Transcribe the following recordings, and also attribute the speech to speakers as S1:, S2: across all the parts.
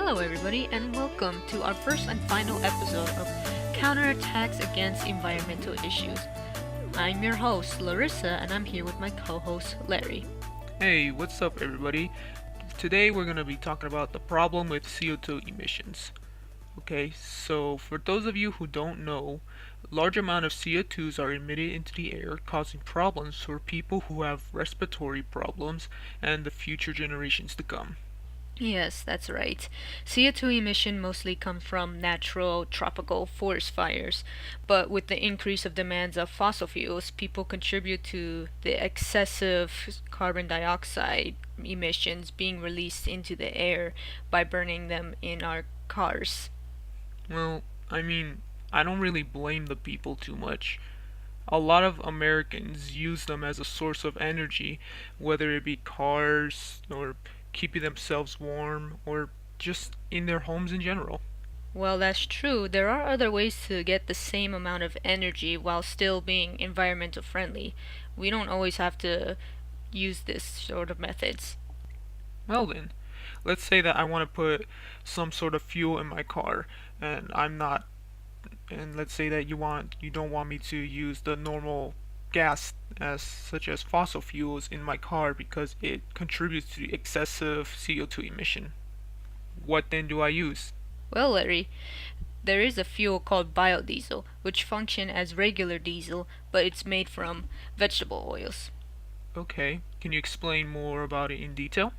S1: Hello, everybody, and welcome to our first and final episode of Counterattacks Against Environmental Issues. I'm your host, Larissa, and I'm here with my co host, Larry.
S2: Hey, what's up, everybody? Today we're going to be talking about the problem with CO2 emissions. Okay, so for those of you who don't know, large amount of CO2s are emitted into the air, causing problems for people who have respiratory problems and the future generations to come.
S1: Yes, that's right. CO2 emission mostly come from natural tropical forest fires, but with the increase of demands of fossil fuels, people contribute to the excessive carbon dioxide emissions being released into the air by burning them in our cars.
S2: Well, I mean, I don't really blame the people too much. A lot of Americans use them as a source of energy, whether it be cars or keeping themselves warm or just in their homes in general.
S1: Well, that's true. There are other ways to get the same amount of energy while still being environmental friendly. We don't always have to use this sort of methods.
S2: Well then, let's say that I want to put some sort of fuel in my car and I'm not and let's say that you don't want me to use the normal gas as such as fossil fuels in my car because it contributes to the excessive CO2 emission. What then do I use?
S1: Well, Larry, there is a fuel called biodiesel, which function as regular diesel, but it's made from vegetable oils.
S2: Okay, can you explain more about it in detail?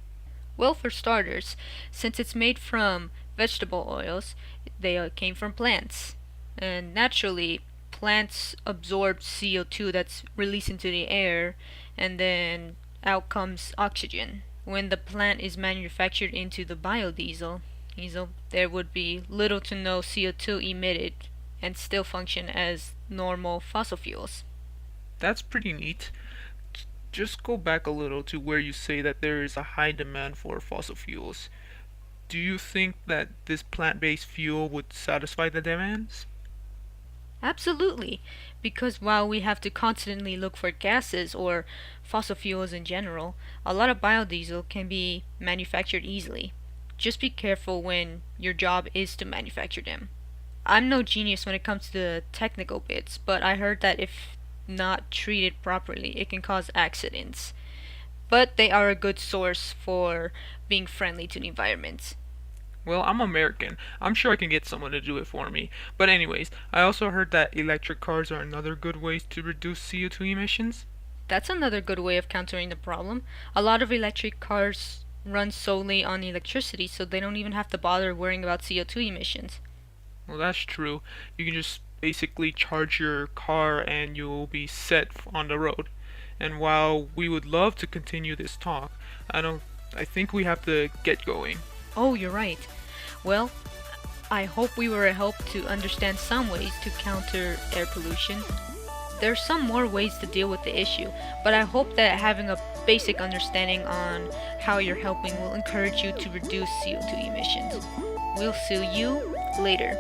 S1: Well, for starters, since it's made from vegetable oils, they came from plants. And naturally, plants absorb CO2 that's released into the air, and then out comes oxygen. When the plant is manufactured into the diesel, there would be little to no CO2 emitted and still function as normal fossil fuels.
S2: That's pretty neat. Just go back a little to where you say that there is a high demand for fossil fuels. Do you think that this plant-based fuel would satisfy the demands?
S1: Absolutely, because while we have to constantly look for gases or fossil fuels in general, a lot of biodiesel can be manufactured easily. Just be careful when your job is to manufacture them. I'm no genius when it comes to the technical bits, but I heard that if not treated properly, it can cause accidents. But they are a good source for being friendly to the environment.
S2: Well, I'm American. I'm sure I can get someone to do it for me. But anyways, I also heard that electric cars are another good way to reduce CO2 emissions.
S1: That's another good way of countering the problem. A lot of electric cars run solely on electricity, so they don't even have to bother worrying about CO2 emissions.
S2: Well, that's true. You can just basically charge your car and you'll be set on the road. And while we would love to continue this talk, I think we have to get going.
S1: Oh, you're right. Well, I hope we were a help to understand some ways to counter air pollution. There's some more ways to deal with the issue, but I hope that having a basic understanding on how you're helping will encourage you to reduce CO2 emissions. We'll see you later.